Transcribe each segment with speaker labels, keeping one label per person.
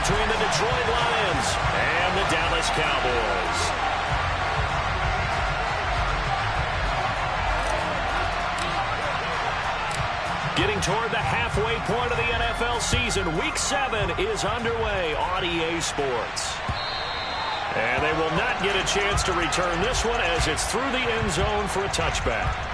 Speaker 1: between the Detroit Lions and the Dallas Cowboys. Getting toward the halfway point of the NFL season, Week 7 is underway on EA Sports. And they will not get a chance to return this one as it's through the end zone for a touchback.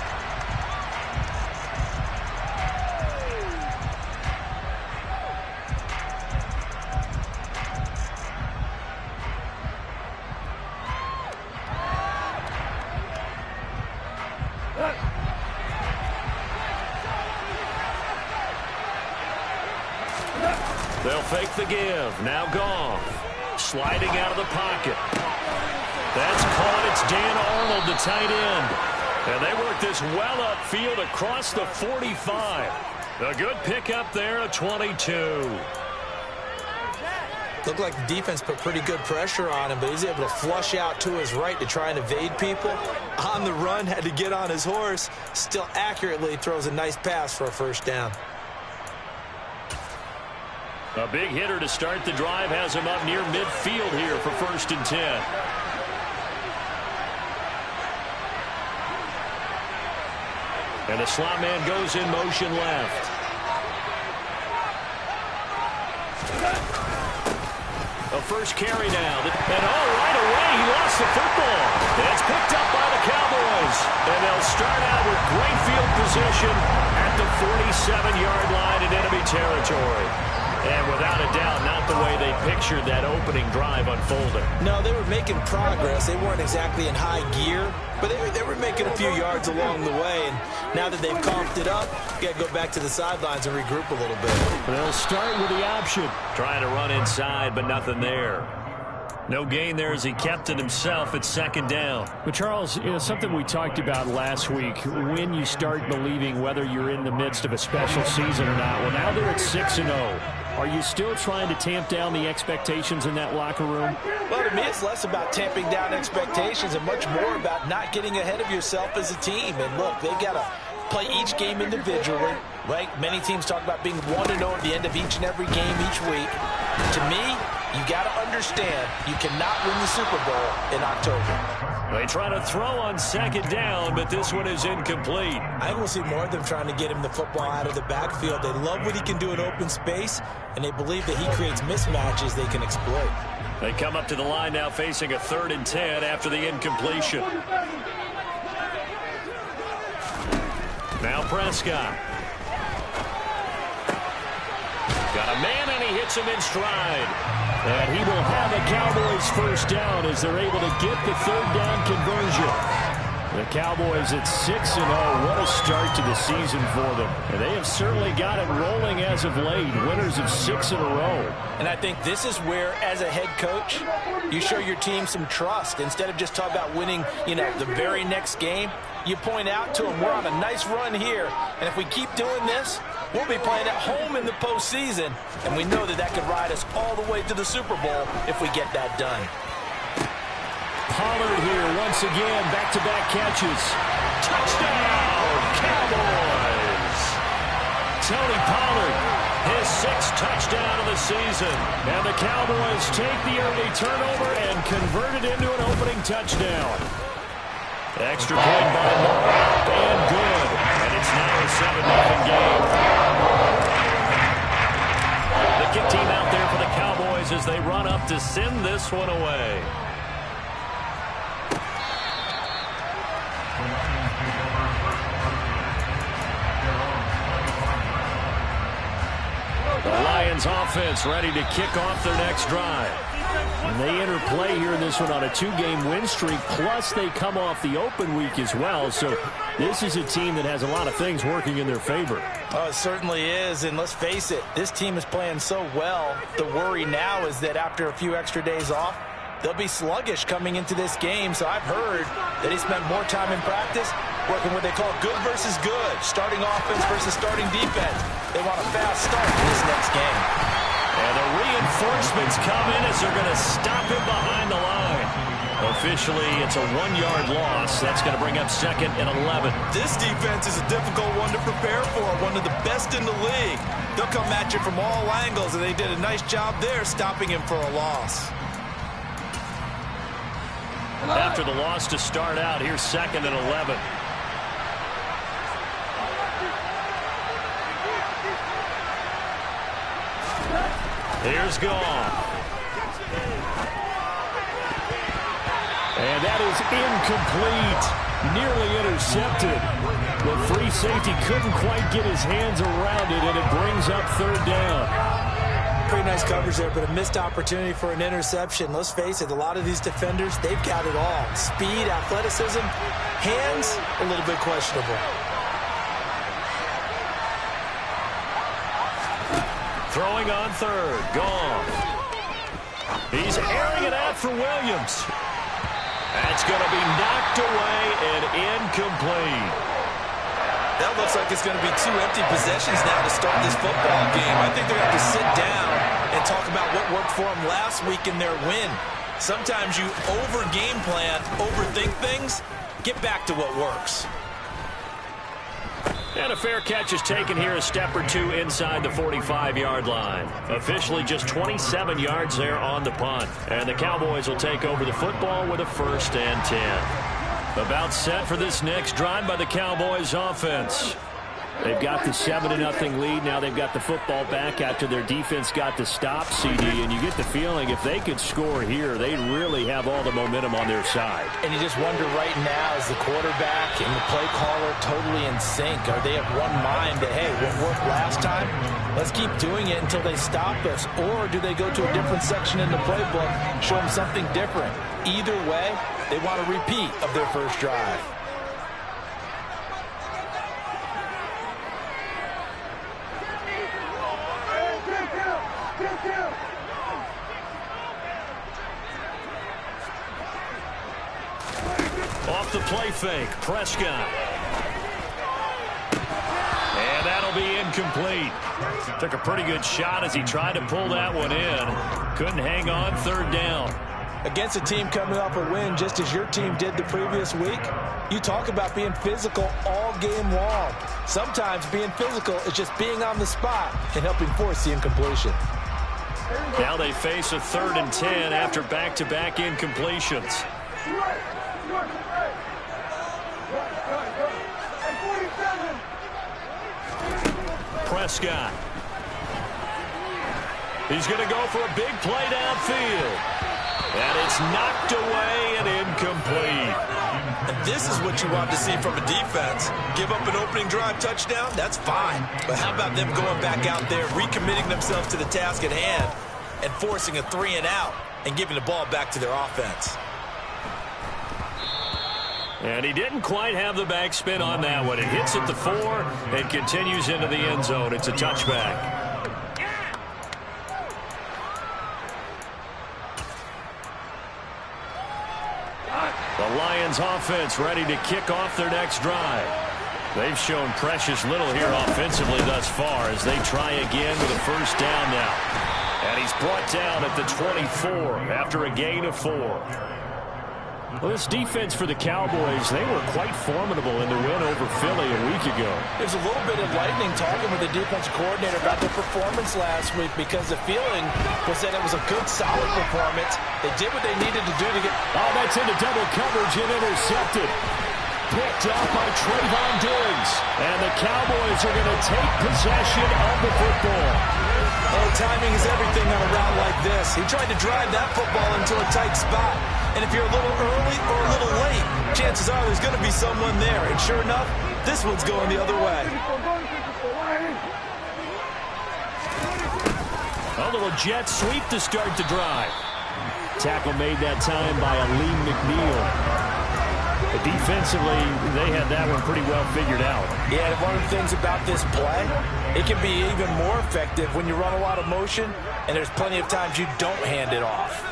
Speaker 1: They'll fake the give. Now Goff. Sliding out of the pocket. That's caught. It's Dan Arnold, the tight end. And they work this well upfield across the 45. A good pickup there at 22.
Speaker 2: Looked like the defense put pretty good pressure on him, but he's able to flush out to his right to try and evade people. On the run, had to get on his horse. Still accurately throws a nice pass for a first down.
Speaker 1: A big hitter to start the drive has him up near midfield here for 1st and 10. And the slot man goes in motion left. A first carry now. And right away he lost the football. It's picked up by the Cowboys. And they'll start out with great field position at the 47-yard line in enemy territory. And without a doubt, not the way they pictured that opening drive unfolding.
Speaker 2: No, they were making progress. They weren't exactly in high gear, but they were making a few yards along the way. And now that they've coughed it up, you got to go back to the sidelines and regroup a little bit.
Speaker 1: They'll start with the option. Trying to run inside, but nothing there. No gain there as he kept it himself at 2nd down.
Speaker 3: But, Charles, something we talked about last week, when you start believing whether you're in the midst of a special season or not. Well, now they're at 6-0. Are you still trying to tamp down the expectations in that locker room?
Speaker 2: Well, to me, it's less about tamping down expectations and much more about not getting ahead of yourself as a team. And, look, they've got to play each game individually, right? Many teams talk about being 1-0 at the end of each and every game each week. To me, you got to understand you cannot win the Super Bowl in October.
Speaker 1: They try to throw on 2nd down, but this one is incomplete.
Speaker 2: I think we'll see more of them trying to get him the football out of the backfield. They love what he can do in open space, and they believe that he creates mismatches they can exploit.
Speaker 1: They come up to the line now facing a 3rd and 10 after the incompletion. Now Prescott. Got a man, and he hits him in stride. And he will have a Cowboys first down as they're able to get the 3rd down conversion. The Cowboys at 6-0. What a start to the season for them. And they have certainly got it rolling as of late. Winners of 6 in a row.
Speaker 2: And I think this is where, as a head coach, you show your team some trust. Instead of just talking about winning, the very next game, you point out to them, we're on a nice run here. And if we keep doing this, we'll be playing at home in the postseason. And we know that could ride us all the way to the Super Bowl if we get that done.
Speaker 1: Pollard here once again, back-to-back catches. Touchdown, Cowboys! Tony Pollard, his 6th touchdown of the season. And the Cowboys take the early turnover and convert it into an opening touchdown. Extra point by Moore, and good. And it's now a 7-0 game. The kick team out there for the Cowboys as they run up to send this one away. The Lions offense ready to kick off their next drive. And they enter play here in this one on a 2-game win streak, plus they come off the open week as well. So this is a team that has a lot of things working in their favor.
Speaker 2: Oh, it certainly is, and let's face it, this team is playing so well. The worry now is that after a few extra days off, they'll be sluggish coming into this game. So I've heard that he spent more time in practice working what they call good versus good, starting offense versus starting defense. They want a fast start in this next game.
Speaker 1: And the reinforcements come in as they're going to stop him behind the line.
Speaker 3: Officially, it's a 1-yard loss. That's going to bring up 2nd and 11.
Speaker 2: This defense is a difficult one to prepare for, one of the best in the league. They'll come at you from all angles, and they did a nice job there stopping him for a loss.
Speaker 3: After the loss to start out, here's 2nd and 11. Here's Goff. And that is incomplete. Nearly intercepted. The free safety couldn't quite get his hands around it, and it brings up 3rd down.
Speaker 2: Pretty nice coverage there, but a missed opportunity for an interception. Let's face it, a lot of these defenders, they've got it all. Speed, athleticism, hands, a little bit questionable.
Speaker 3: Throwing on 3rd. Goff. He's airing it out for Williams. That's going to be knocked away and incomplete.
Speaker 2: That looks like it's going to be 2 empty possessions now to start this football game. I think they're going to have to sit down and talk about what worked for them last week in their win. Sometimes you over-game plan, overthink things, get back to what works.
Speaker 3: And a fair catch is taken here a step or 2 inside the 45-yard line. Officially just 27 yards there on the punt. And the Cowboys will take over the football with a 1st and 10. About set for this next drive by the Cowboys offense. They've got the 7-0 lead. Now they've got the football back after their defense got the stop, CD. And you get the feeling if they could score here, they'd really have all the momentum on their side.
Speaker 2: And you just wonder right now, is the quarterback and the play caller totally in sync? Are they of one mind that, hey, what worked last time? Let's keep doing it until they stop us. Or do they go to a different section in the playbook, show them something different? Either way, they want a repeat of their first drive.
Speaker 3: Off the play fake, Prescott. And that'll be incomplete. Took a pretty good shot as he tried to pull that one in. Couldn't hang on, 3rd down.
Speaker 2: Against a team coming off a win just as your team did the previous week, you talk about being physical all game long. Sometimes being physical is just being on the spot and helping force the incompletion.
Speaker 3: Now they face a 3rd and 10 after back-to-back incompletions. Prescott. He's going to go for a big play downfield. And it's knocked away and incomplete.
Speaker 2: And this is what you want to see from a defense. Give up an opening drive touchdown, that's fine. But how about them going back out there, recommitting themselves to the task at hand, and forcing a 3-and-out and giving the ball back to their offense?
Speaker 3: And he didn't quite have the backspin on that one. It hits at the 4 and continues into the end zone. It's a touchback. The Lions offense ready to kick off their next drive. They've shown precious little here offensively thus far as they try again with a 1st down now. And he's brought down at the 24 after a gain of 4. Well, this defense for the Cowboys, they were quite formidable in the win over Philly a week ago.
Speaker 2: There's a little bit of lightning talking with the defensive coordinator about their performance last week because the feeling was that it was a good, solid performance. They did what they needed to do to get...
Speaker 3: Oh, that's into double coverage and intercepted. Picked off by Trayvon Diggs. And the Cowboys are going to take possession of the football.
Speaker 2: Oh, timing is everything on a route like this. He tried to drive that football into a tight spot. And if you're a little early or a little late, chances are there's going to be someone there. And sure enough, this one's going the other way.
Speaker 3: A little jet sweep to start the drive. Tackle made that time by Aleem McNeil. But defensively, they had that one pretty well figured out.
Speaker 2: Yeah, and one of the things about this play, it can be even more effective when you run a lot of motion, and there's plenty of times you don't hand it off.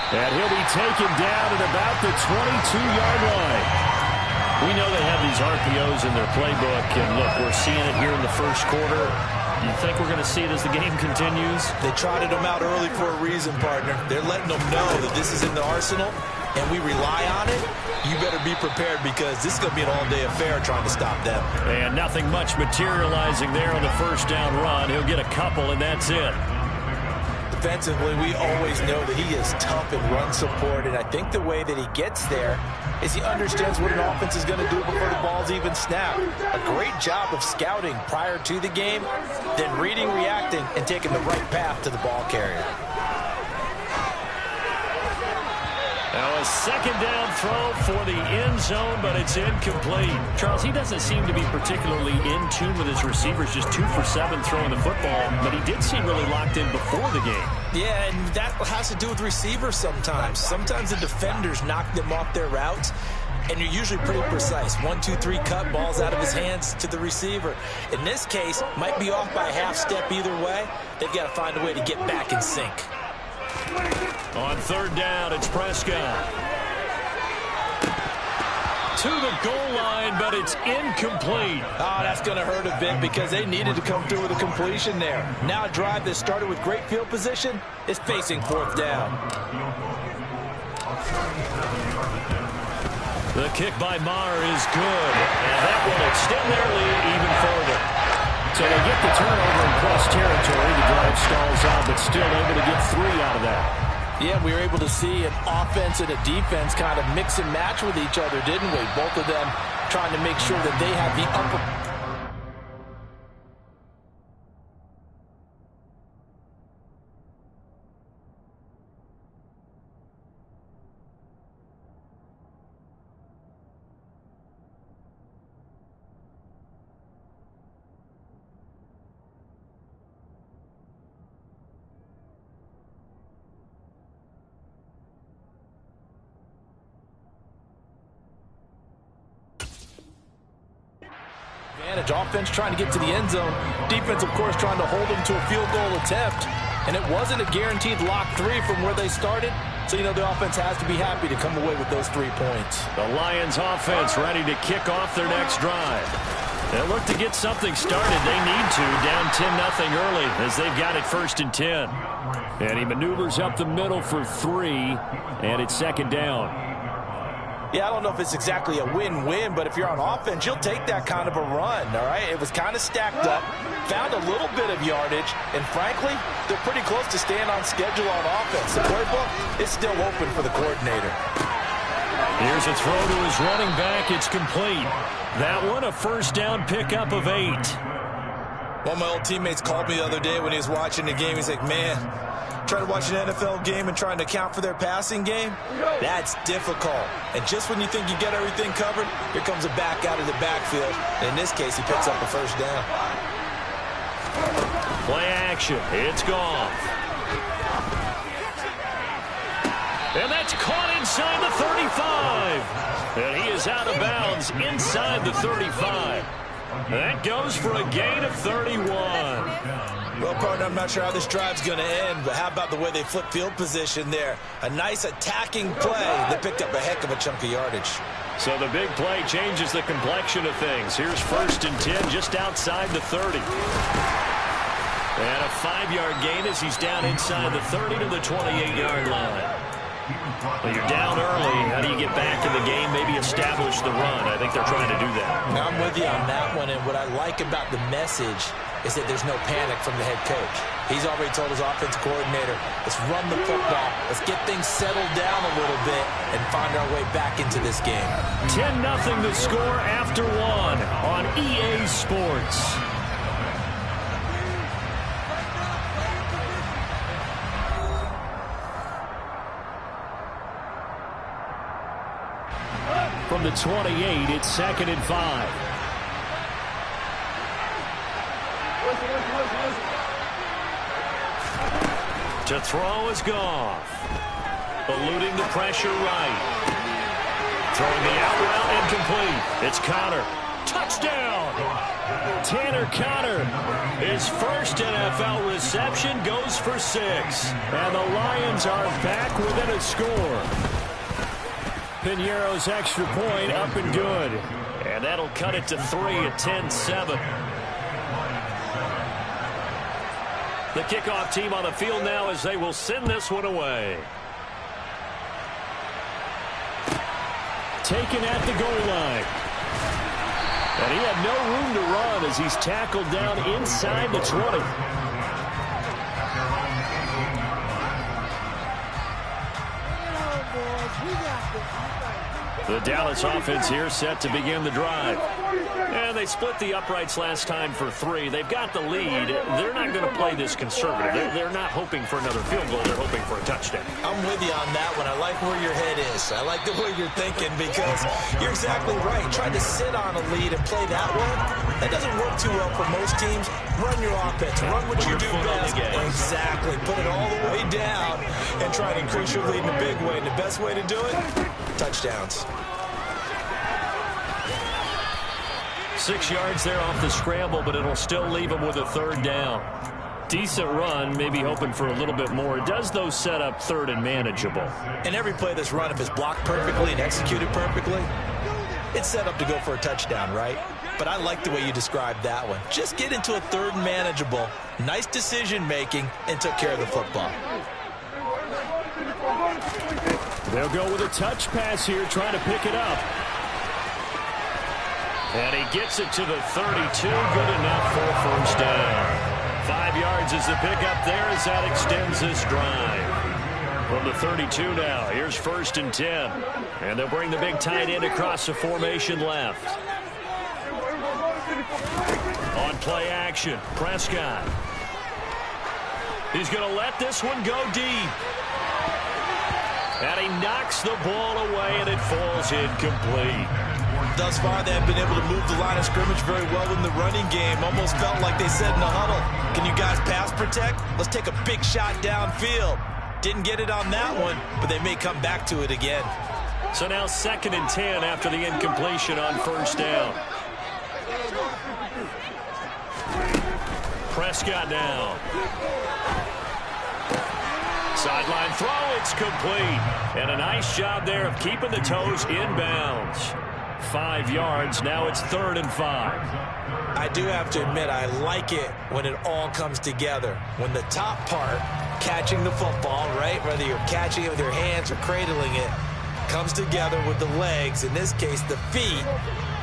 Speaker 3: And he'll be taken down at about the 22-yard line. We know they have these RPOs in their playbook, and look, we're seeing it here in the first quarter. You think we're going to see it as the game continues?
Speaker 2: They trotted them out early for a reason, partner. They're letting them know that this is in the arsenal, and we rely on it. You better be prepared because this is going to be an all-day affair trying to stop them.
Speaker 3: And nothing much materializing there on the first down run. He'll get a couple, and that's it.
Speaker 2: Defensively, we always know that he is tough in run support, and I think the way that he gets there is he understands what an offense is going to do before the ball's even snapped. A great job of scouting prior to the game, then reading, reacting, and taking the right path to the ball carrier.
Speaker 3: Now a second down throw for the end zone, but it's incomplete. Charles, he doesn't seem to be particularly in tune with his receivers, just 2 for 7 throwing the football, but he did seem really locked in before the game.
Speaker 2: Yeah, and that has to do with receivers sometimes. Sometimes the defenders knock them off their routes, and you're usually pretty precise. 1, 2, 3 cut, balls out of his hands to the receiver. In this case, might be off by a half step either way. They've got to find a way to get back in sync.
Speaker 3: On third down, it's Prescott. To the goal line, but it's incomplete.
Speaker 2: Oh, that's going to hurt a bit because they needed to come through with a completion there. Now a drive that started with great field position is facing fourth down.
Speaker 3: The kick by Maher is good, and that will extend their lead even further. So they get the turnover in plus territory. The drive stalls out, but still able to get 3 out of that.
Speaker 2: Yeah, we were able to see an offense and a defense kind of mix and match with each other, didn't we? Both of them trying to make sure that they have the upper... Offense trying to get to the end zone. Defense, of course, trying to hold them to a field goal attempt. And it wasn't a guaranteed lock 3 from where they started. So, you know, the offense has to be happy to come away with those 3 points.
Speaker 3: The Lions offense ready to kick off their next drive. They'll look to get something started. They need to. Down 10-0 early as they've got it 1st and 10. And he maneuvers up the middle for 3. And it's second down.
Speaker 2: Yeah, I don't know if it's exactly a win-win, but if you're on offense, you'll take that kind of a run, all right? It was kind of stacked up, found a little bit of yardage, and frankly, they're pretty close to staying on schedule on offense. The playbook is still open for the coordinator.
Speaker 3: Here's a throw to his running back. It's complete. That one, a first down pickup of 8.
Speaker 2: One of my old teammates called me the other day when he was watching the game. He's like, man, trying to watch an NFL game and trying to account for their passing game, that's difficult. And just when you think you get everything covered, here comes a back out of the backfield. And in this case, he picks up a first down.
Speaker 3: Play action. It's gone. And that's caught inside the 35. And he is out of bounds inside the 35. That goes for a gain of 31.
Speaker 2: Well, partner, I'm not sure how this drive's going to end, but how about the way they flip field position there? A nice attacking play. They picked up a heck of a chunk of yardage.
Speaker 3: So the big play changes the complexion of things. Here's 1st and 10 just outside the 30. And a 5-yard gain as he's down inside the 30 to the 28-yard line. Well, you're down early. How do you get back in the game, maybe establish the run? I think they're trying to do that.
Speaker 2: I'm with you on that one, and what I like about the message is that there's no panic from the head coach. He's already told his offensive coordinator, let's run the football, let's get things settled down a little bit and find our way back into this game.
Speaker 3: 10-0 the score after 1 on EA Sports. From the 28, it's 2nd and 5. To throw is Goff. Eluding the pressure right. Throwing the out route incomplete. It's Conner. Touchdown! Tanner Conner. His first NFL reception goes for 6. And the Lions are back within a score. Piñeiro's extra point up and good.
Speaker 1: And that'll cut it to 3 at 10-7. The kickoff team on the field now as they will send this one away.
Speaker 3: Taken at the goal line. And he had no room to run as he's tackled down inside the 20. The Dallas offense here set to begin the drive. And they split the uprights last time for 3. They've got the lead. They're not going to play this conservative. They're not hoping for another field goal. They're hoping for a touchdown.
Speaker 2: I'm with you on that one. I like where your head is. I like the way you're thinking because you're exactly right. Trying to sit on a lead and play that way, that doesn't work too well for most teams. Run your offense. Run what you do best. Exactly. Put it all the way down and try to increase your lead in a big way. And the best way to do it, touchdowns.
Speaker 1: 6 yards there off the scramble, but it'll still leave them with a 3rd down.
Speaker 3: Decent run, maybe hoping for a little bit more. It does, though, set up 3rd and manageable.
Speaker 2: And every play that's run, if it's blocked perfectly and executed perfectly, it's set up to go for a touchdown, right? But I like the way you described that one. Just get into a 3rd and manageable, nice decision-making, and took care of the football.
Speaker 3: They'll go with a touch pass here, trying to pick it up.
Speaker 1: And he gets it to the 32. Good enough for a 1st down. 5 yards is the pickup there as that extends this drive. From the 32 now, here's 1st and 10. And they'll bring the big tight end across the formation left. On play action, Prescott. He's going to let this one go deep. And he knocks the ball away, and it falls incomplete.
Speaker 2: Thus far, they have been able to move the line of scrimmage very well in the running game. Almost felt like they said in the huddle, can you guys pass protect? Let's take a big shot downfield. Didn't get it on that one, but they may come back to it again.
Speaker 1: So now 2nd and 10 after the incompletion on 1st down. Prescott now. Sideline throw, it's complete. And a nice job there of keeping the toes inbounds. 5 yards, now it's 3rd and 5.
Speaker 2: I do have to admit, I like it when it all comes together. When the top part, catching the football, right, whether you're catching it with your hands or cradling it, comes together with the legs, in this case the feet,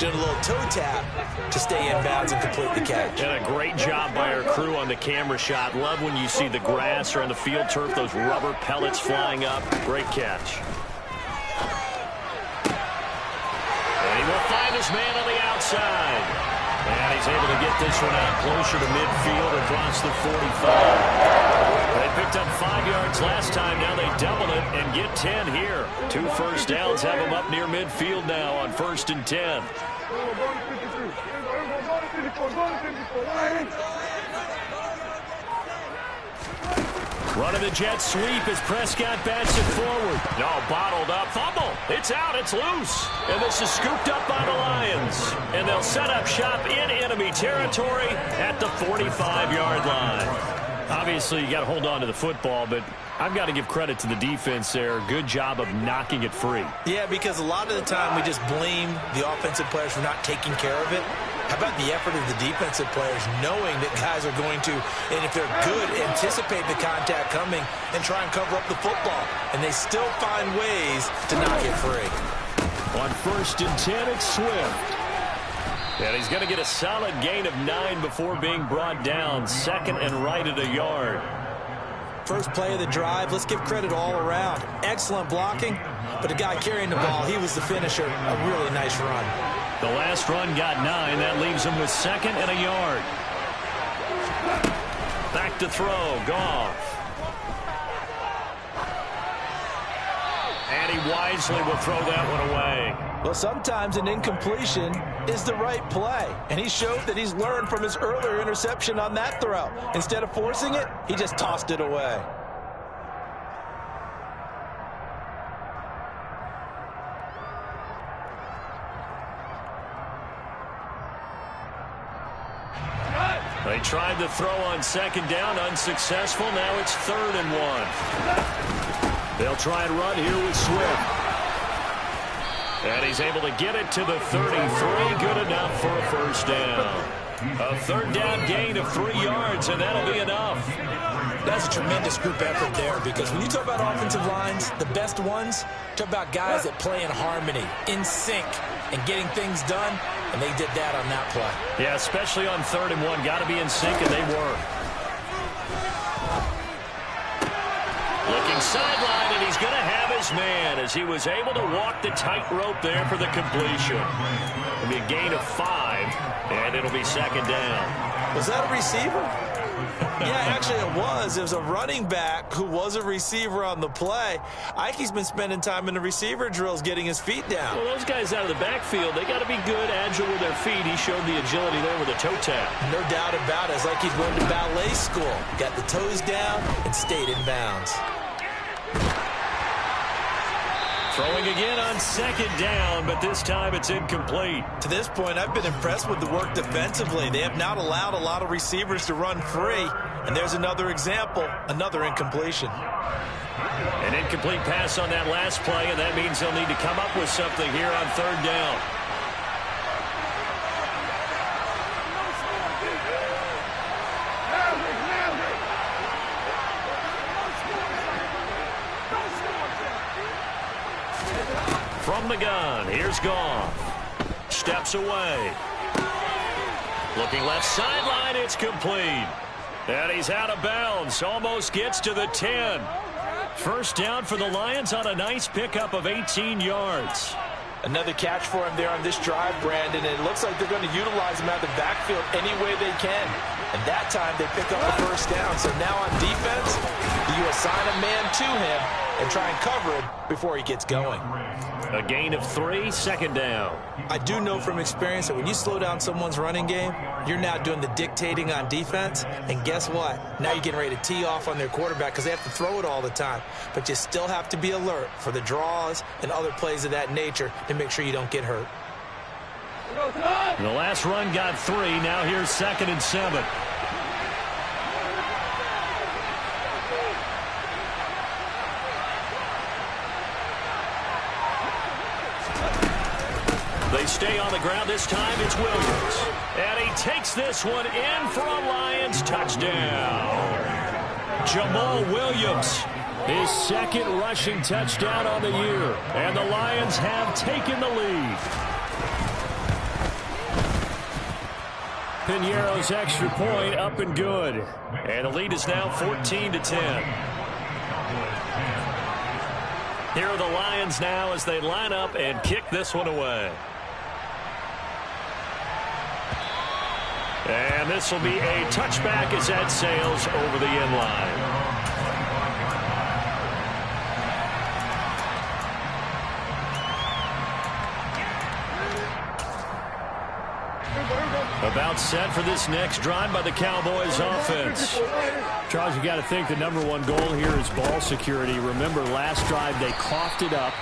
Speaker 2: doing a little toe tap to stay in bounds and complete the catch.
Speaker 1: And a great job by our crew on the camera shot. Love when you see the grass or on the field turf, those rubber pellets flying up. Great catch. And he will find his man on the outside. And he's able to get this one out closer to midfield across the 45. They picked up 5 yards last time. Now they double it and get 10 here. 2 first downs have them up near midfield now on 1st and 10. Running the jet sweep as Prescott bats it forward. No, bottled up. Fumble. It's out. It's loose. And this is scooped up by the Lions. And they'll set up shop in enemy territory at the 45-yard line. Obviously, you got to hold on to the football, but I've got to give credit to the defense there. Good job of knocking it free.
Speaker 2: Yeah, because a lot of the time we just blame the offensive players for not taking care of it. How about the effort of the defensive players knowing that guys are going to, and if they're good, anticipate the contact coming and try and cover up the football. And they still find ways to knock it free.
Speaker 3: On 1st and 10, it's Swift.
Speaker 1: And he's going to get a solid gain of 9 before being brought down. 2nd and right at a yard.
Speaker 2: First play of the drive, let's give credit all around. Excellent blocking, but the guy carrying the ball, he was the finisher. A really nice run.
Speaker 1: The last run got 9. That leaves him with 2nd and a yard. Back to throw. Goff. And he wisely will throw that one away.
Speaker 2: Well, sometimes an incompletion is the right play. And he showed that he's learned from his earlier interception on that throw. Instead of forcing it, he just tossed it away.
Speaker 1: They tried to throw on 2nd down, unsuccessful. Now it's 3rd and 1. They'll try and run here with Swift. And he's able to get it to the 33. Good enough for a first down. A third down gain of 3 yards, and that'll be enough.
Speaker 2: That's a tremendous group effort there, because when you talk about offensive lines, the best ones, talk about guys that play in harmony, in sync, and getting things done, and they did that on that play.
Speaker 3: Yeah, especially on 3rd and 1. Got to be in sync, and they were.
Speaker 1: Looking sideline, and he's going to have his man as he was able to walk the tightrope there for the completion. It'll be a gain of 5, and it'll be 2nd down.
Speaker 2: Was that a receiver? Yeah, actually it was. It was a running back who was a receiver on the play. Ike's been spending time in the receiver drills getting his feet down.
Speaker 1: Well, those guys out of the backfield, they got to be good, agile with their feet. He showed the agility there with a toe tap.
Speaker 2: No doubt about it. It's like he's going to ballet school. Got the toes down and stayed in bounds.
Speaker 1: Throwing again on 2nd down, but this time it's incomplete.
Speaker 2: To this point, I've been impressed with the work defensively. They have not allowed a lot of receivers to run free. And there's another example, another incompletion.
Speaker 1: An incomplete pass on that last play, and that means they'll need to come up with something here on 3rd down. From the gun, here's Goff. Steps away. Looking left sideline, it's complete. And he's out of bounds, almost gets to the 10. First down for the Lions on a nice pickup of 18 yards.
Speaker 2: Another catch for him there on this drive, Brandon, and it looks like they're going to utilize him out of the backfield any way they can. And that time they pick up the first down. So now on defense, you assign a man to him and try and cover him before he gets going.
Speaker 1: A gain of 3, 2nd down.
Speaker 2: I do know from experience that when you slow down someone's running game, you're now doing the dictating on defense. And guess what? Now you're getting ready to tee off on their quarterback because they have to throw it all the time. But you still have to be alert for the draws and other plays of that nature to make sure you don't get hurt.
Speaker 3: The last run got 3. Now here's 2nd and 7.
Speaker 1: They stay on the ground. This time it's Williams. And he takes this one in for a Lions touchdown. Jamal Williams.
Speaker 3: His 2nd rushing touchdown on the year. And the Lions have taken the lead. Piñeiro's extra point up and good.
Speaker 1: And the lead is now 14-10. Here are the Lions now as they line up and kick this one away. And this will be a touchback as that sails over the end line.
Speaker 3: About set for this next drive by the Cowboys offense. Charles, you got to think the number 1 goal here is ball security. Remember, last drive they coughed it up.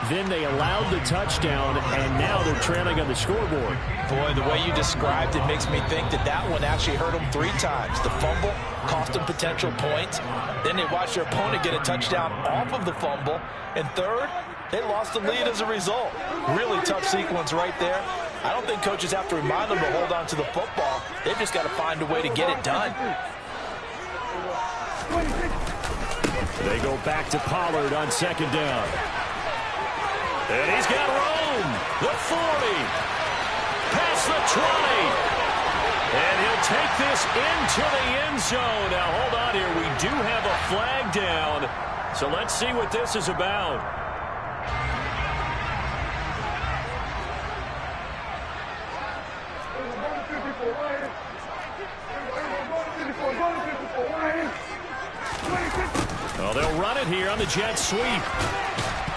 Speaker 3: Then they allowed the touchdown, and now they're trailing on the scoreboard.
Speaker 2: Boy, the way you described it makes me think that that one actually hurt them 3 times. The fumble cost them potential points. Then they watched their opponent get a touchdown off of the fumble. And third, they lost the lead as a result. Really tough sequence right there. I don't think coaches have to remind them to hold on to the football. They've just got to find a way to get it done.
Speaker 3: They go back to Pollard on 2nd down.
Speaker 1: And he's got room. The 40. Past the 20. And he'll take this into the end zone. Now, hold on here. We do have a flag down. So let's see what this is about.
Speaker 3: Well, they'll run it here on the jet sweep.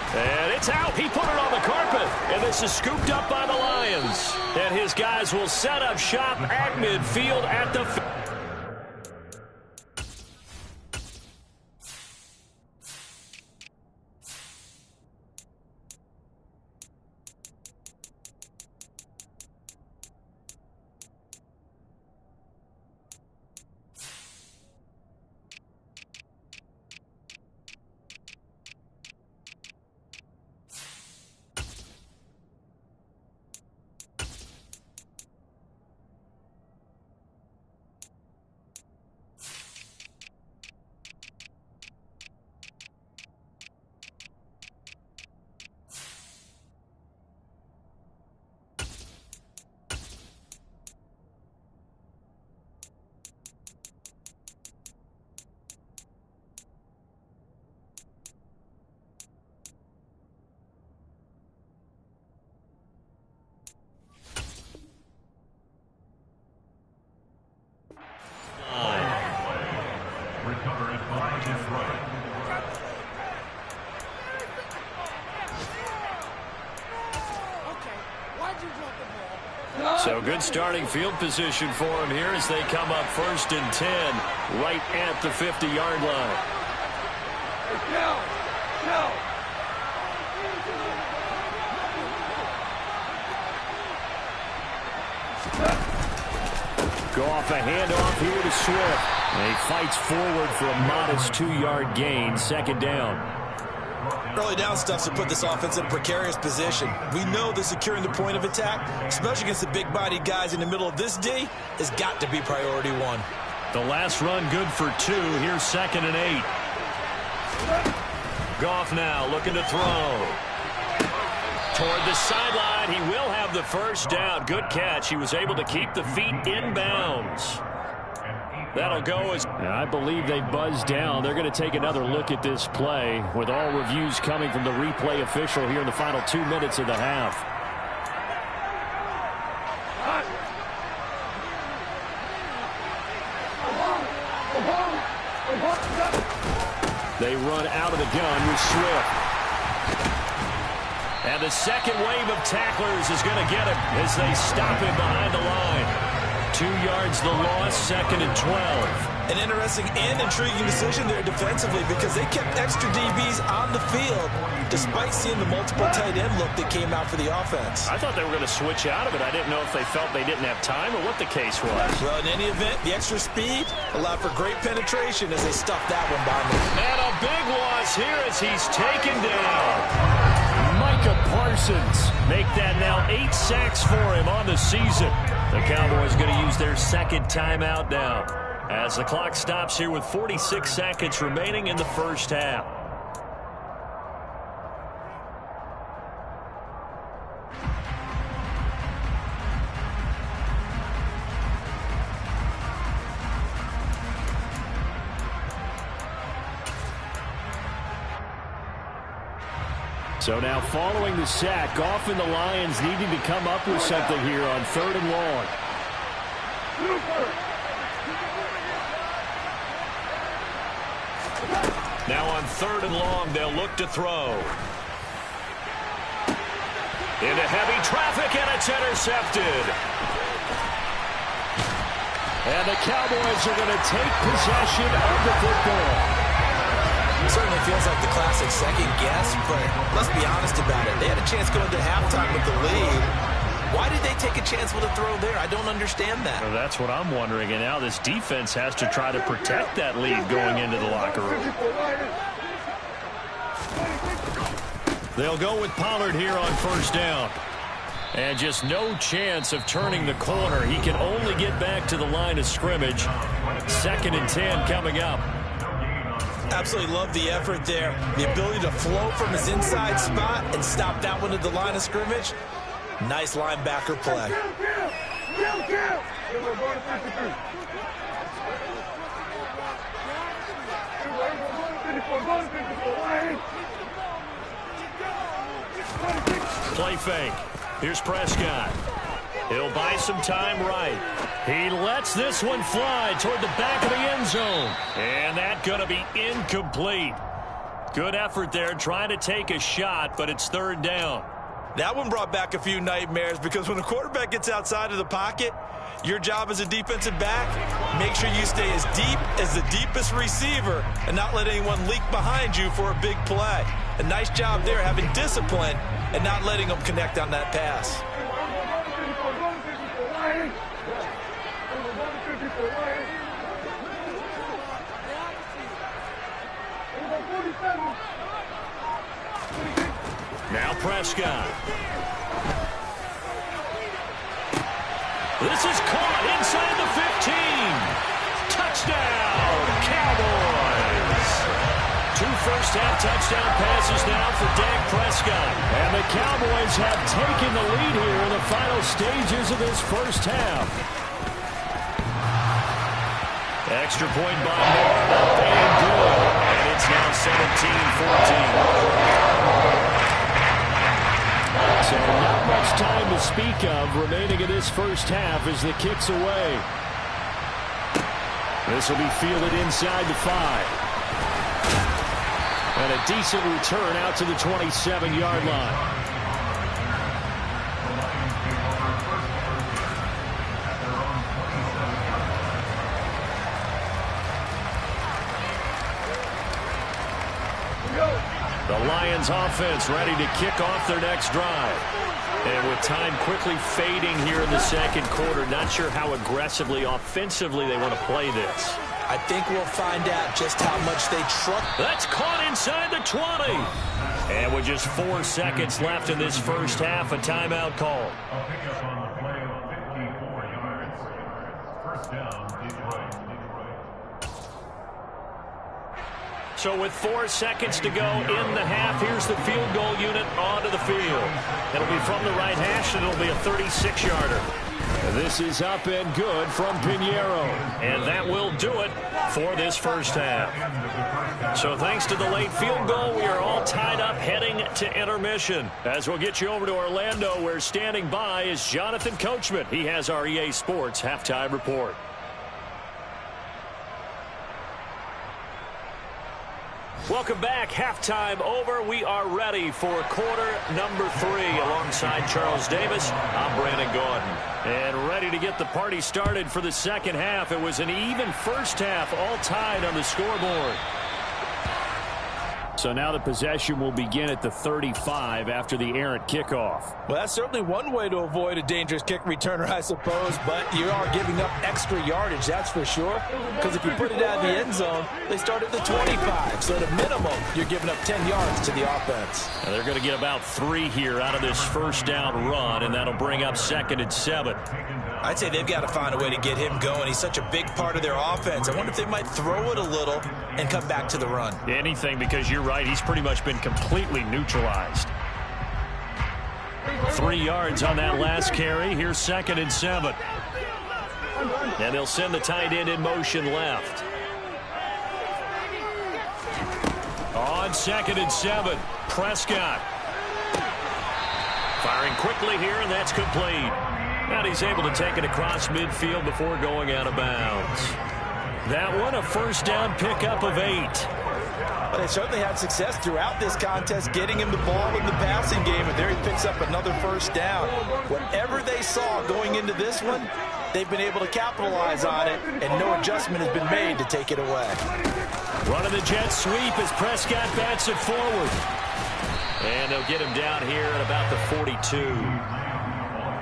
Speaker 1: And it's out. He put it on the carpet. And this is scooped up by the Lions. And his guys will set up shop at midfield at the...
Speaker 3: So good starting field position for him here as they come up 1st and 10 right at the 50-yard line. Goff a handoff here to Swift. And he fights forward for a modest 2-yard gain, 2nd down.
Speaker 2: Early down stuff to put this offense in a precarious position. We know that securing the point of attack, especially against the big-bodied guys in the middle of this D, has got to be priority one.
Speaker 3: The last run good for 2. Here's 2nd and 8. Goff now looking to throw. Toward the sideline, he will have the 1st down. Good catch. He was able to keep the feet in bounds. That'll go as... I believe they buzzed down. They're going to take another look at this play with all reviews coming from the replay official here in the final 2 minutes of the half. They run out of the gun with Swift. And the second wave of tacklers is going to get him as they stop him behind the line. 2 yards the loss, 2nd and 12.
Speaker 2: An interesting and intriguing decision there defensively because they kept extra DBs on the field despite seeing the multiple tight end look that came out for the offense.
Speaker 3: I thought they were going to switch out of it. I didn't know if they felt they didn't have time or what the case was.
Speaker 2: Well, in any event, the extra speed allowed for great penetration as they stuffed that one by me.
Speaker 3: And a big loss here as he's taken down. Micah Parsons make that now 8 sacks for him on the season. The Cowboys going to use their 2nd timeout now as the clock stops here with 46 seconds remaining in the 1st half. So now following the sack, Goff and the Lions needing to come up with something here on 3rd and long. Now on 3rd and long, they'll look to throw. Into heavy traffic, and it's intercepted. And the Cowboys are going to take possession of the football.
Speaker 2: It certainly feels like the classic second guess, but let's be honest about it. They had a chance going to halftime with the lead. Why did they take a chance with a throw there? I don't understand that.
Speaker 3: Well, that's what I'm wondering. And now this defense has to try to protect that lead going into the locker room. They'll go with Pollard here on 1st down. And just no chance of turning the corner. He can only get back to the line of scrimmage. 2nd and 10 coming up.
Speaker 2: Absolutely love the effort there. The ability to flow from his inside spot and stop that one at the line of scrimmage. Nice linebacker play.
Speaker 3: Play fake. Here's Prescott. He'll buy some time right. He lets this one fly toward the back of the end zone. And that's going to be incomplete. Good effort there trying to take a shot, but it's 3rd down.
Speaker 2: That one brought back a few nightmares because when the quarterback gets outside of the pocket, your job as a defensive back, make sure you stay as deep as the deepest receiver and not let anyone leak behind you for a big play. A nice job there having discipline and not letting them connect on that pass.
Speaker 3: Now Prescott. This is caught inside the 15. Touchdown, Cowboys. 2 first-half touchdown passes now for Dak Prescott. And the Cowboys have taken the lead here in the final stages of this 1st half. Extra point by Moore, up and good. And it's now 17-14. So not much time to speak of remaining in this 1st half as the kick's away. This will be fielded inside the 5. And a decent return out to the 27-yard line. Lions offense ready to kick off their next drive. And with time quickly fading here in the second quarter, not sure how aggressively, offensively they want to play this.
Speaker 2: I think we'll find out just how much they trust.
Speaker 3: That's caught inside the 20. And with just 4 seconds left in this first half, a timeout call. So with 4 seconds to go in the half, here's the field goal unit onto the field. It'll be from the right hash, and it'll be a 36-yarder. This is up and good from Pinheiro. And that will do it for this first half. So thanks to the late field goal, we are all tied up heading to intermission. As we'll get you over to Orlando, where standing by is Jonathan Coachman. He has our EA Sports halftime report. Welcome back. Halftime over. We are ready for quarter number 3. Alongside Charles Davis, I'm Brandon Gaudin. And ready to get the party started for the second half. It was an even first half, all tied on the scoreboard. So now the possession will begin at the 35 after the errant kickoff.
Speaker 2: Well, that's certainly one way to avoid a dangerous kick returner, I suppose, but you are giving up extra yardage, that's for sure, because if you put it out of the end zone, they start at the 25, so at a minimum, you're giving up 10 yards to the offense.
Speaker 3: Now they're going to get about 3 here out of this first down run, and that'll bring up 2nd and 7.
Speaker 2: I'd say they've got to find a way to get him going. He's such a big part of their offense. I wonder if they might throw it a little and come back to the run.
Speaker 3: Anything, because you're right. He's pretty much been completely neutralized. 3 yards on that last carry. Here's 2nd and 7. And they'll send the tight end in motion left. On 2nd and 7, Prescott. Firing quickly here, and that's complete. And he's able to take it across midfield before going out of bounds. That one, a first down pickup of 8.
Speaker 2: Well, they certainly had success throughout this contest getting him the ball in the passing game, and there he picks up another first down. Whatever they saw going into this one, they've been able to capitalize on it, and no adjustment has been made to take it away.
Speaker 3: Running the jet sweep as Prescott bats it forward. And they'll get him down here at about the 42.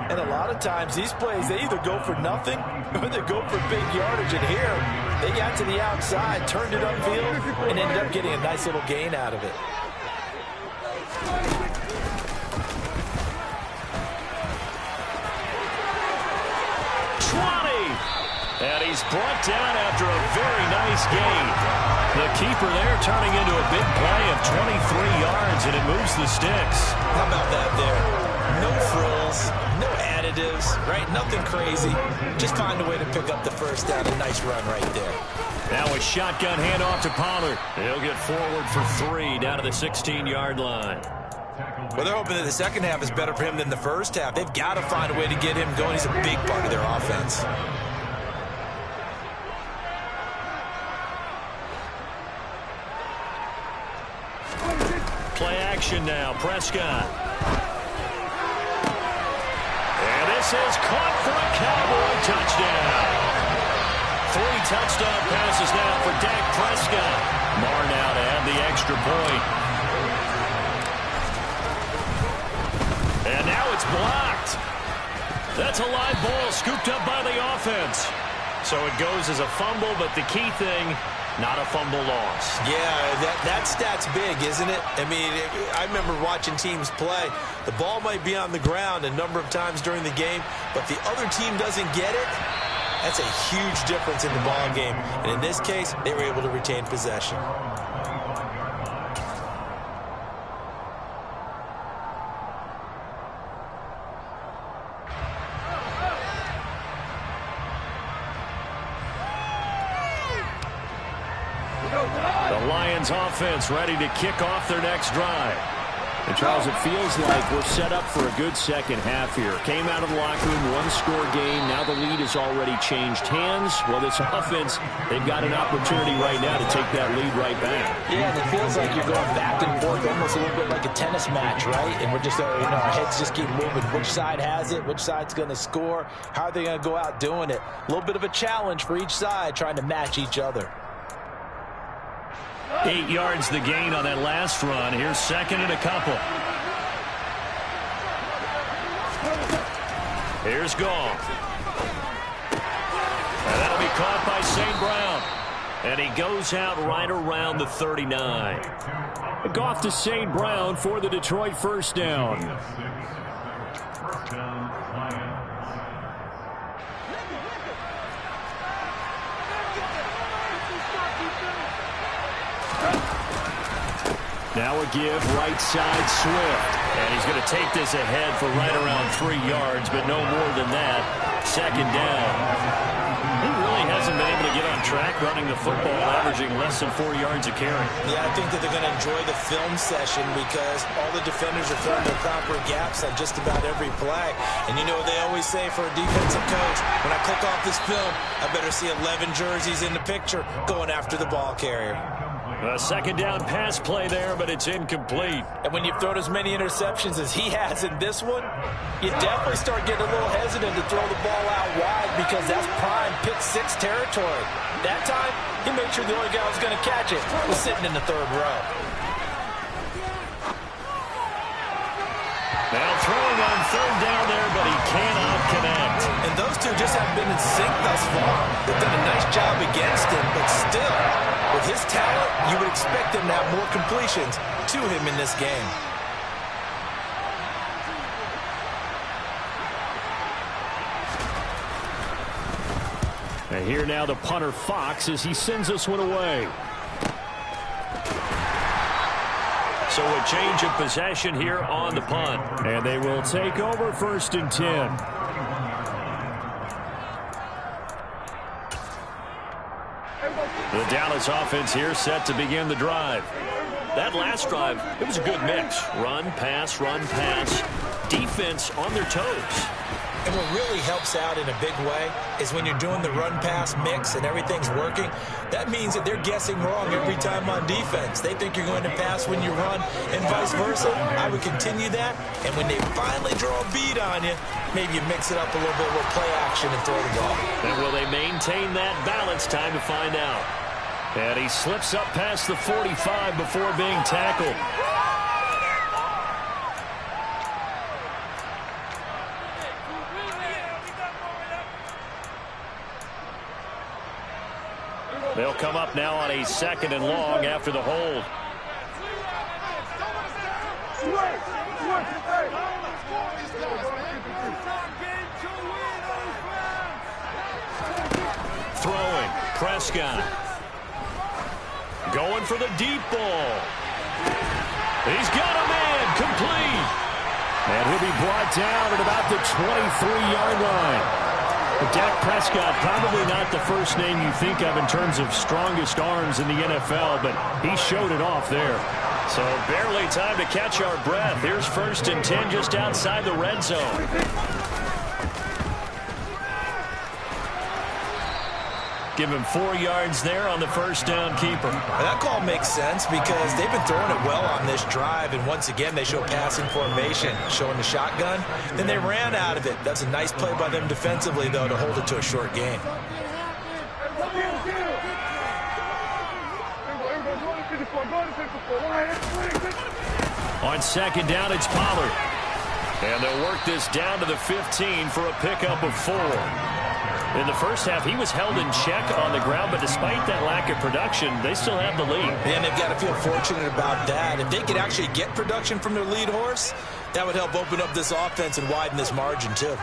Speaker 2: And a lot of times these plays, they either go for nothing or they go for big yardage. And here, they got to the outside, turned it upfield, and ended up getting a nice little gain out of it.
Speaker 3: And he's brought down after a very nice gain. The keeper there turning into a big play of 23 yards, and it moves the sticks.
Speaker 2: How about that there? No frills, no additives, right? Nothing crazy. Just find a way to pick up the first down. A nice run right there.
Speaker 3: Now a shotgun handoff to Pollard. He'll get forward for 3 down to the 16-yard line.
Speaker 2: Well, they're hoping that the second half is better for him than the first half. They've got to find a way to get him going. He's a big part of their offense.
Speaker 3: Play action now, Prescott. And this is caught for a Cowboy touchdown. 3 touchdown passes now for Dak Prescott. Marr now to add the extra point. And now it's blocked. That's a live ball scooped up by the offense. So it goes as a fumble, but the key thing, not a fumble loss.
Speaker 2: Yeah, that stat's big, isn't it? I mean, I remember watching teams play. The ball might be on the ground a number of times during the game, but the other team doesn't get it. That's a huge difference in the ball game. And in this case, they were able to retain possession.
Speaker 3: The Lions offense ready to kick off their next drive. And Charles, it feels like we're set up for a good second half here. Came out of the locker room, 1-score game. Now the lead has already changed hands. Well, this offense, they've got an opportunity right now to take that lead right back.
Speaker 2: Yeah, and it feels like you're going back and forth, almost a little bit like a tennis match, right? And we're just, our heads just keep moving. Which side has it? Which side's going to score? How are they going to go out doing it? A little bit of a challenge for each side, trying to match each other.
Speaker 3: 8 yards the gain on that last run. Here's second and a couple. Here's Goff. And that'll be caught by St. Brown. And he goes out right around the 39. Goff to St. Brown for the Detroit first down. Now a give, right side, Swift. And he's going to take this ahead for right around 3 yards, but no more than that. Second down. He really hasn't been able to get on track running the football, averaging less than 4 yards a carry.
Speaker 2: Yeah, I think that they're going to enjoy the film session because all the defenders are filling their proper gaps on just about every play. And you know what they always say for a defensive coach, when I click off this film, I better see 11 jerseys in the picture going after the ball carrier.
Speaker 3: A second down pass play there, but it's incomplete.
Speaker 2: And when you've thrown as many interceptions as he has in this one, you definitely start getting a little hesitant to throw the ball out wide because that's prime pick six territory. That time, he made sure the only guy who was going to catch it was sitting in the third row.
Speaker 3: Now throwing on third down there, but he cannot connect.
Speaker 2: And those two just haven't been in sync thus far. They've done a nice job against him, but still, with his talent, you would expect him to have more completions to him in this game.
Speaker 3: And here now the punter Fox as he sends this one away. So a change of possession here on the punt. And they will take over first and 10. The Dallas offense here set to begin the drive. That last drive, it was a good mix. Run, pass, defense on their toes.
Speaker 2: And what really helps out in a big way is when you're doing the run-pass mix and everything's working, that means that they're guessing wrong every time on defense. They think you're going to pass when you run and vice versa. I would continue that. And when they finally draw a beat on you, maybe you mix it up a little bit with play action and throw the ball.
Speaker 3: And will they maintain that balance? Time to find out. And he slips up past the 45 before being tackled. They'll come up now on a second and long after the hold. Throwing, Prescott. Going for the deep ball. He's got a man, complete. And he'll be brought down at about the 23-yard line. But Dak Prescott, probably not the first name you think of in terms of strongest arms in the NFL, but he showed it off there. So barely time to catch our breath. Here's first and 10 just outside the red zone. Give him 4 yards there on the first down keeper.
Speaker 2: That call makes sense because they've been throwing it well on this drive, and once again they show passing formation, showing the shotgun. Then they ran out of it. That's a nice play by them defensively, though, to hold it to a short game.
Speaker 3: On second down, it's Pollard. And they'll work this down to the 15 for a pickup of 4. In the first half, he was held in check on the ground, but despite that lack of production, they still have the lead.
Speaker 2: And they've got to feel fortunate about that. If they could actually get production from their lead horse, that would help open up this offense and widen this margin, too.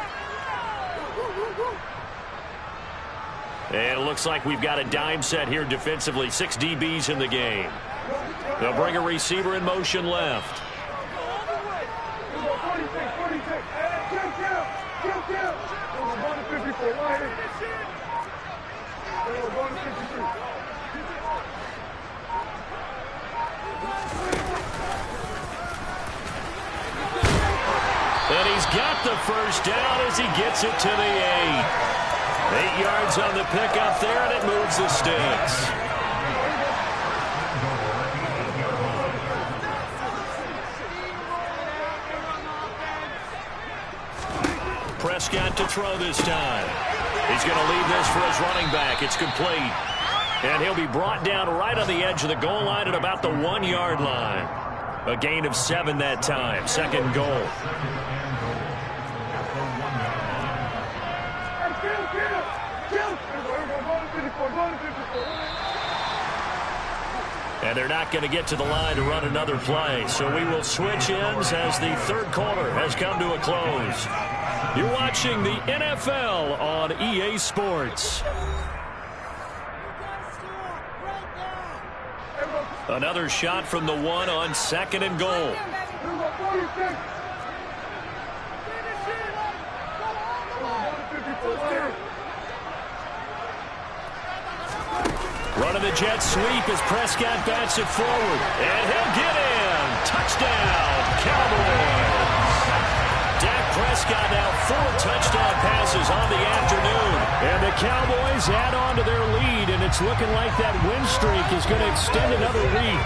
Speaker 3: And it looks like we've got a dime set here defensively. 6 DBs in the game. They'll bring a receiver in motion left. And he's got the first down as he gets it to the 8. 8 yards on the pickup there, and it moves the sticks. Prescott to throw this time. He's going to leave this for his running back. It's complete.
Speaker 1: And he'll be brought down right on the edge of the goal line at about the 1-yard line. A gain of 7 that time. Second goal. And they're not going to get to the line to run another play. So we will switch ends as the third quarter has come to a close. You're watching the NFL on EA Sports. Another shot from the 1 on 2nd and goal. Running the jet sweep as Prescott bats it forward. And he'll get in. Touchdown, Cowboys. Dak Prescott now 4 touchdown passes on the afternoon. And the Cowboys add on to their lead, and it's looking like that win streak is going to extend another week.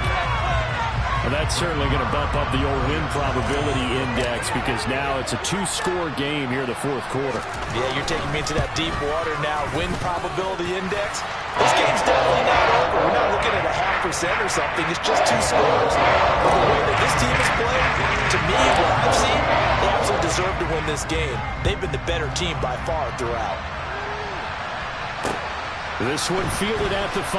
Speaker 1: Well, that's certainly going to bump up the old win probability index because now it's a 2-score game here in the fourth quarter.
Speaker 2: Yeah, you're taking me into that deep water now. Win probability index. This game's definitely not over. We're not looking at a 0.5% or something. It's just 2 scores. But the way that this team is playing, to me, what I've seen, they absolutely deserve to win this game. They've been the better team by far throughout.
Speaker 3: This one fielded at the 5.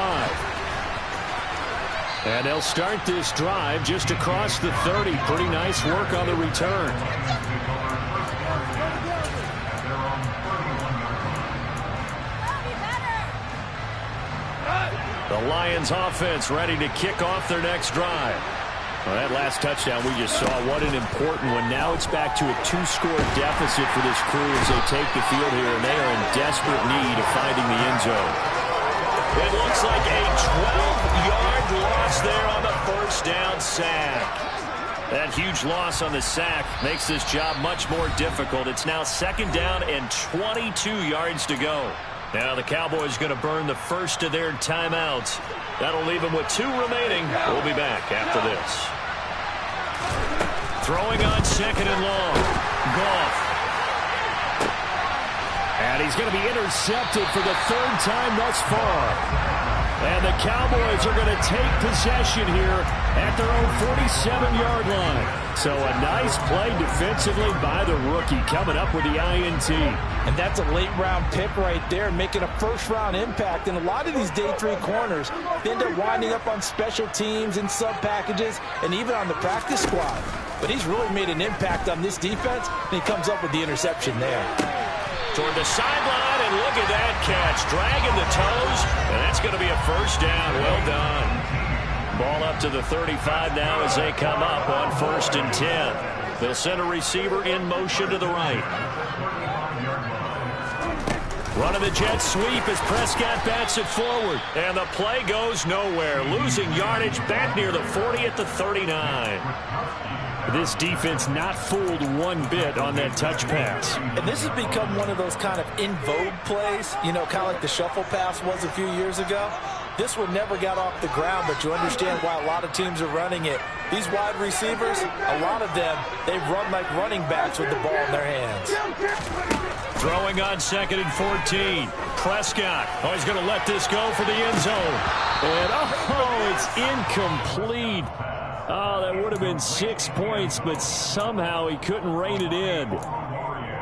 Speaker 3: And they'll start this drive just across the 30. Pretty nice work on the return. The Lions offense ready to kick off their next drive. Well, that last touchdown we just saw, what an important one. Now it's back to a 2-score deficit for this crew as they take the field here, and they are in desperate need of finding the end zone.
Speaker 1: It looks like a 12-yard loss there on the first down sack. That huge loss on the sack makes this job much more difficult. It's now 2nd down and 22 yards to go. Now the Cowboys going to burn the first of their timeouts. That'll leave them with 2 remaining. We'll be back after this. Throwing on 2nd and long. Goff.
Speaker 3: And he's going to be intercepted for the 3rd time thus far. And the Cowboys are going to take possession here at their own 47-yard line. So a nice play defensively by the rookie coming up with the INT.
Speaker 2: And that's a late-round pick right there, making a first-round impact. And a lot of these day 3 corners end up winding up on special teams and sub-packages and even on the practice squad. But he's really made an impact on this defense, and he comes up with the interception there.
Speaker 1: Toward the sideline, and look at that catch. Dragging the toes, and that's going to be a first down. Well done. Ball up to the 35 now as they come up on 1st and 10. They'll send a receiver in motion to the right. Running the jet sweep as Prescott bats it forward. And the play goes nowhere. Losing yardage back near the 40 at the 39. This defense not fooled one bit on that touch pass.
Speaker 2: And this has become one of those kind of in vogue plays, you know, kind of like the shuffle pass was a few years ago. This one never got off the ground, but you understand why a lot of teams are running it. These wide receivers, a lot of them, they run like running backs with the ball in their hands.
Speaker 1: Throwing on 2nd and 14. Prescott. Oh, he's going to let this go for the end zone.
Speaker 3: And oh, it's incomplete. Oh, that would have been 6 points, but somehow he couldn't rein it in.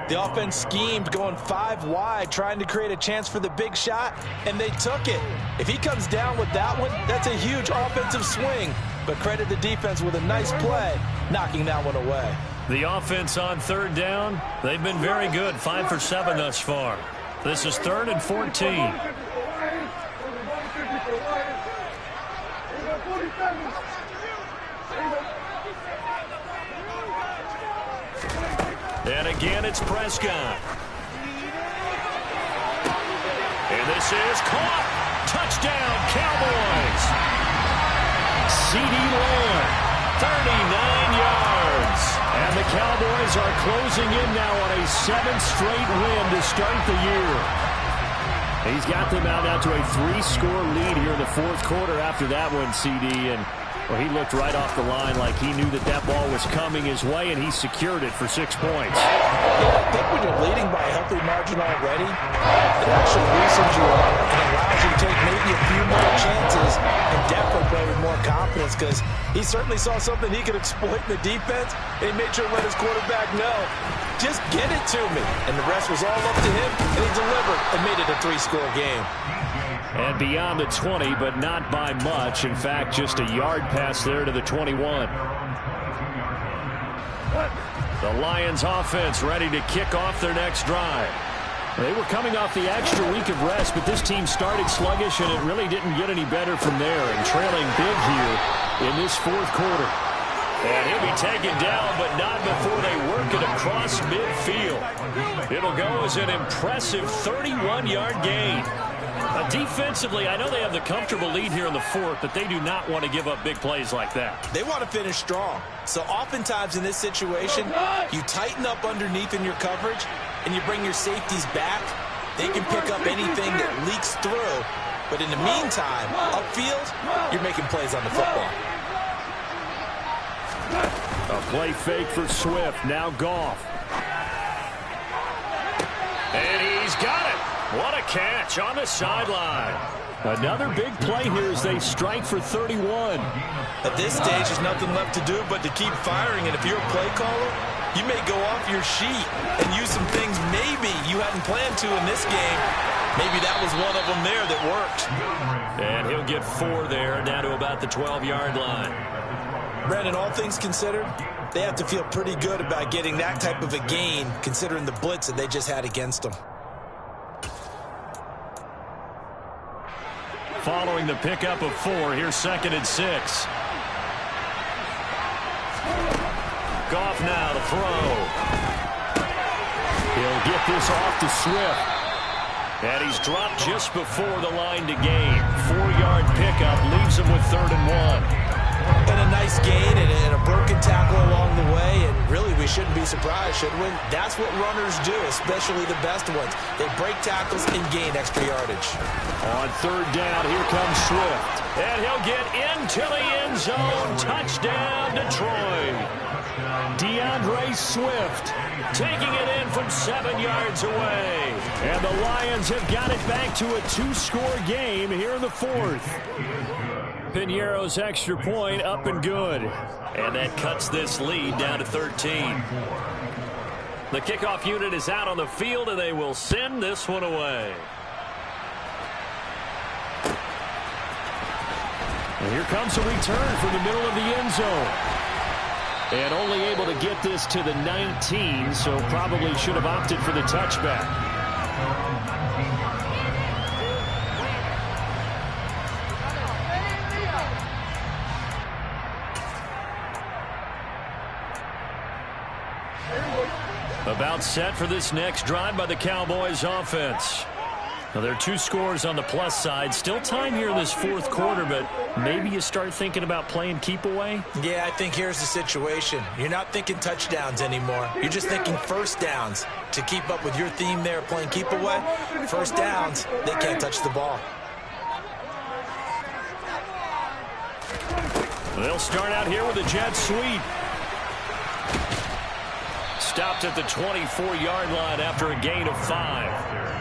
Speaker 2: The offense schemed going 5 wide, trying to create a chance for the big shot, and they took it. If he comes down with that one, that's a huge offensive swing. But credit the defense with a nice play, knocking that one away.
Speaker 1: The offense on 3rd down, they've been very good, 5 for 7 thus far. This is 3rd and 14. And again, it's Prescott. And this is caught. Touchdown, Cowboys.
Speaker 3: CeeDee Lamb,
Speaker 1: 39 yards.
Speaker 3: And the Cowboys are closing in now on a 7th straight win to start the year. He's got them out now to a 3-score lead here in the 4th quarter after that one, CD. And Well, he looked right off the line like he knew that that ball was coming his way, and he secured it for 6 points.
Speaker 2: Yeah, I think when you're leading by a healthy margin already, it actually loosens you up and allows you to take maybe a few more chances and definitely play with more confidence, because he certainly saw something he could exploit in the defense, and he made sure to let his quarterback know, just get it to me. And the rest was all up to him, and he delivered and made it a 3-score game.
Speaker 3: And beyond the 20, but not by much. In fact, just a yard pass there to the 21. The Lions offense ready to kick off their next drive. They were coming off the extra week of rest, but this team started sluggish, and it really didn't get any better from there, and trailing big here in this fourth quarter. And he'll be taken down, but not before they work it across midfield. It'll go as an impressive 31-yard gain. Defensively, I know they have the comfortable lead here in the fourth, but they do not want to give up big plays like that.
Speaker 2: They want to finish strong. So oftentimes in this situation, you tighten up underneath in your coverage, and you bring your safeties back. They can pick up anything that leaks through. But in the meantime, upfield, you're making plays on the football.
Speaker 3: A play fake for Swift. Now Goff. And he's got it. What a catch on the sideline. Another big play here as they strike for 31.
Speaker 2: At this stage, there's nothing left to do but to keep firing. And if you're a play caller, you may go off your sheet and use some things maybe you hadn't planned to in this game. Maybe that was one of them there that worked.
Speaker 3: And he'll get 4 there, down to about the 12-yard line.
Speaker 2: Brandon, all things considered, they have to feel pretty good about getting that type of a gain, considering the blitz that they just had against them.
Speaker 3: Following the pickup of 4, here's 2nd and 6. Goff now to throw. He'll get this off to Swift. And he's dropped just before the line to gain. 4-yard pickup leaves him with 3rd and 1.
Speaker 2: And a nice gain and a broken tackle along the way, and really we shouldn't be surprised, should we? That's what runners do, especially the best ones. They break tackles and gain extra yardage.
Speaker 3: On 3rd down, here comes Swift. And he'll get into the end zone. Touchdown, Detroit. DeAndre Swift taking it in from 7 yards away. And the Lions have got it back to a 2-score game here in the fourth. Piñeiro's extra point up and good. And that cuts this lead down to 13. The kickoff unit is out on the field, and they will send this one away. And here comes a return from the middle of the end zone. And only able to get this to the 19, so probably should have opted for the touchback. About set for this next drive by the Cowboys offense. Now, there are 2 scores on the plus side. Still time here in this fourth quarter, but maybe you start thinking about playing keep away?
Speaker 2: Yeah, I think here's the situation. You're not thinking touchdowns anymore. You're just thinking first downs. To keep up with your theme there, playing keep away, first downs, they can't touch the ball.
Speaker 3: They'll start out here with a jet sweep. Stopped at the 24-yard line after a gain of 5.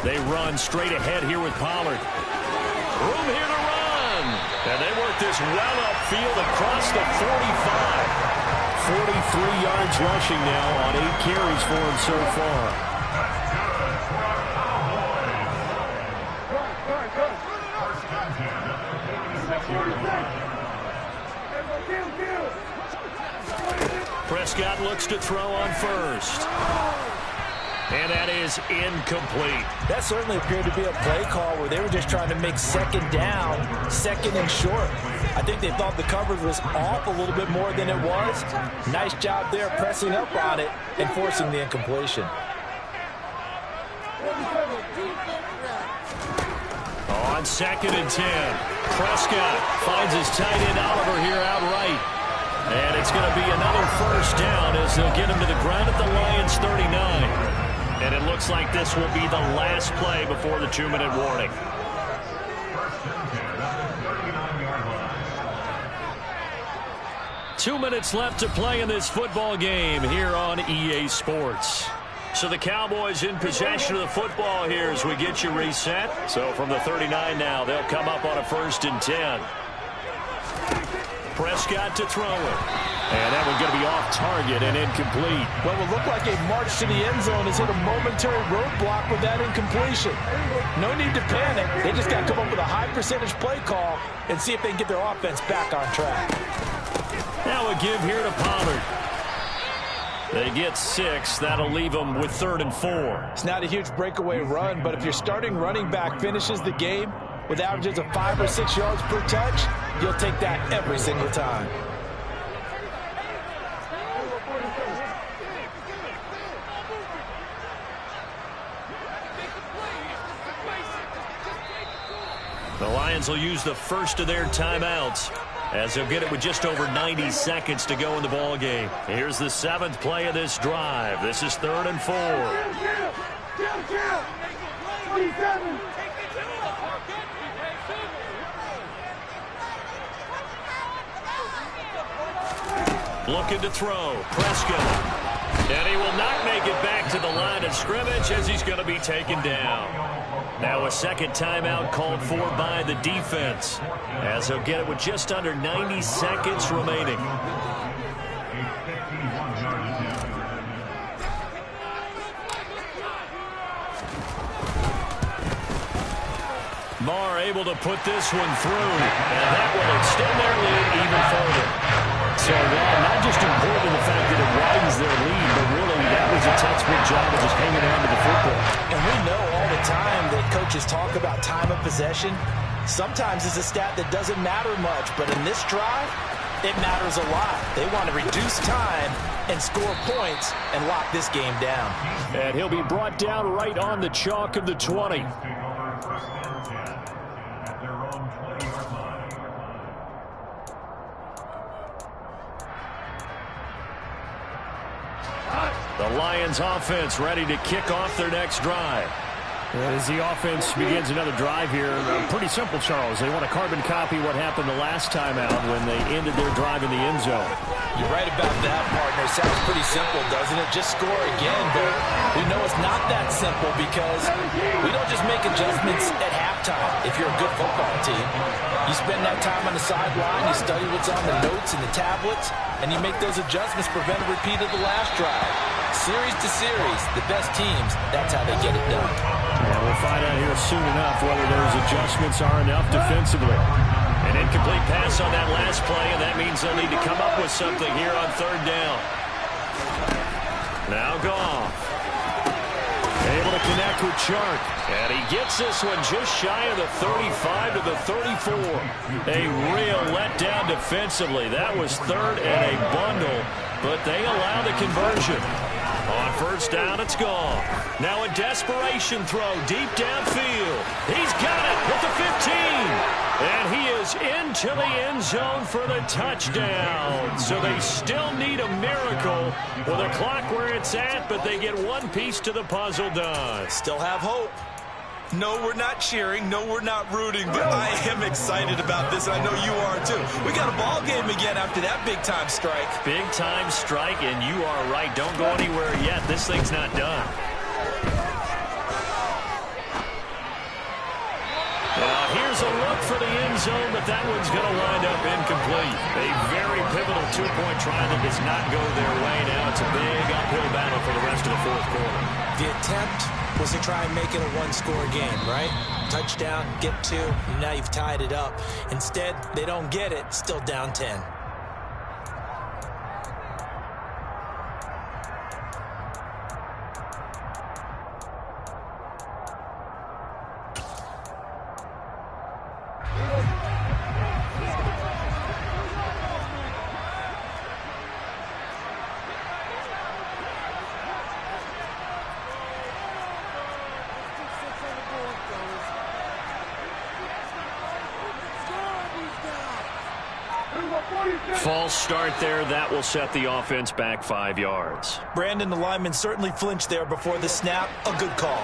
Speaker 3: They run straight ahead here with Pollard. Room here to run. And they work this well upfield across the 45. 43 yards rushing now on 8 carries for him so far. Prescott looks to throw on first. And that is incomplete.
Speaker 2: That certainly appeared to be a play call where they were just trying to make second down, second and short. I think they thought the coverage was off a little bit more than it was. Nice job there pressing up on it and forcing the incompletion.
Speaker 3: On On 2nd and 10, Prescott finds his tight end Oliver here outright. And it's going to be another first down as they'll get him to the ground at the Lions 39. And it looks like this will be the last play before the 2-minute warning. Two minutes left to play in this football game here on EA Sports. So the Cowboys in possession of the football here as we get you reset. So from the 39 now, they'll come up on a 1st and 10. Prescott to throw it. And that one's going to be off target and incomplete.
Speaker 2: What will look like a march to the end zone has hit a momentary roadblock with that incompletion. No need to panic. They just got to come up with a high percentage play call and see if they can get their offense back on track.
Speaker 3: Now a give here to Pollard. They get 6. That'll leave them with 3rd and 4.
Speaker 2: It's not a huge breakaway run, but if your starting running back finishes the game with averages of 5 or 6 yards per touch, you'll take that every single time.
Speaker 3: The Lions will use the first of their timeouts as they'll get it with just over 90 seconds to go in the ball game. Here's the 7th play of this drive. This is 3rd and 4. Looking to throw. Prescott. And he will not make it back to the line of scrimmage as he's going to be taken down. Now a second timeout called for by the defense as they'll get it with just under 90 seconds remaining. Marr able to put this one through, and that will extend their lead even further. So, not just important in the fact that it widens their lead, but really that was a textbook job of just hanging on to the football.
Speaker 2: And we know all the time that coaches talk about time of possession. Sometimes it's a stat that doesn't matter much, but in this drive, it matters a lot. They want to reduce time and score points and lock this game down.
Speaker 3: And he'll be brought down right on the chalk of the 20. The Lions offense ready to kick off their next drive. As the offense begins another drive here, pretty simple, Charles. They want to carbon copy what happened the last time out when they ended their drive in the end zone.
Speaker 2: You're right about that, partner. Sounds pretty simple, doesn't it? Just score again, but we know it's not that simple because we don't just make adjustments at halftime if you're a good football team. You spend that time on the sideline, you study what's on the notes and the tablets, and you make those adjustments, prevent a repeat of the last drive. Series to series, the best teams, that's how they get it done.
Speaker 3: Yeah, we'll find out here soon enough whether those adjustments are enough defensively. An incomplete pass on that last play, and that means they'll need to come up with something here on 3rd down. Now Goff. Able to connect with Chark. And he gets this one just shy of the 35 to the 34. A real letdown defensively. That was 3rd and a bundle, but they allow the conversion. On 1st down, it's gone. Now a desperation throw deep downfield. He's got it with the 15. And he is into the end zone for the touchdown. So they still need a miracle with a clock where it's at, but they get one piece to the puzzle done.
Speaker 2: Still have hope.
Speaker 4: No, we're not cheering. No, we're not rooting. But I am excited about this. I know you are, too. We got a ball game again after that big-time strike.
Speaker 3: Big-time strike, and you are right. Don't go anywhere yet. This thing's not done. Now, here's a look for the end zone, but that one's going to wind up incomplete. A very pivotal two-point try that does not go their way. Now it's a big uphill battle for the rest of the 4th quarter.
Speaker 2: The attempt was to try and make it a one-score game, right? Touchdown, get 2, and now you've tied it up. Instead, they don't get it, still down 10.
Speaker 3: False start there. That will set the offense back 5 yards.
Speaker 2: Brandon, the lineman certainly flinched there before the snap. A good call.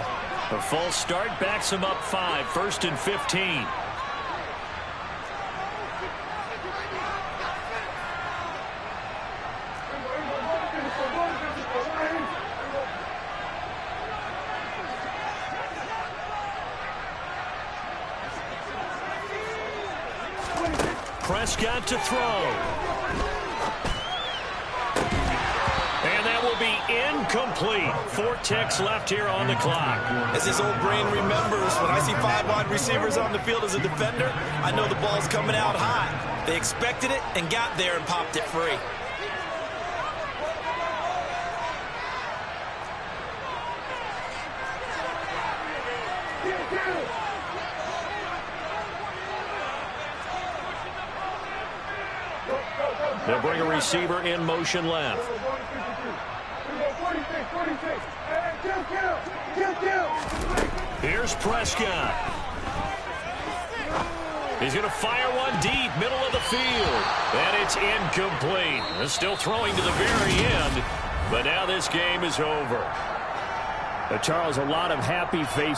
Speaker 3: A false start backs him up 5, 1st and 15. Prescott to throw. And that will be incomplete. 4 ticks left here on the clock.
Speaker 4: As his old brain remembers, when I see 5 wide receivers on the field as a defender, I know the ball's coming out high. They expected it and got there and popped it free.
Speaker 3: They'll bring a receiver in motion left. Here's Prescott. He's going to fire one deep, middle of the field. And it's incomplete. They're still throwing to the very end. But now this game is over. Charles, a lot of happy faces.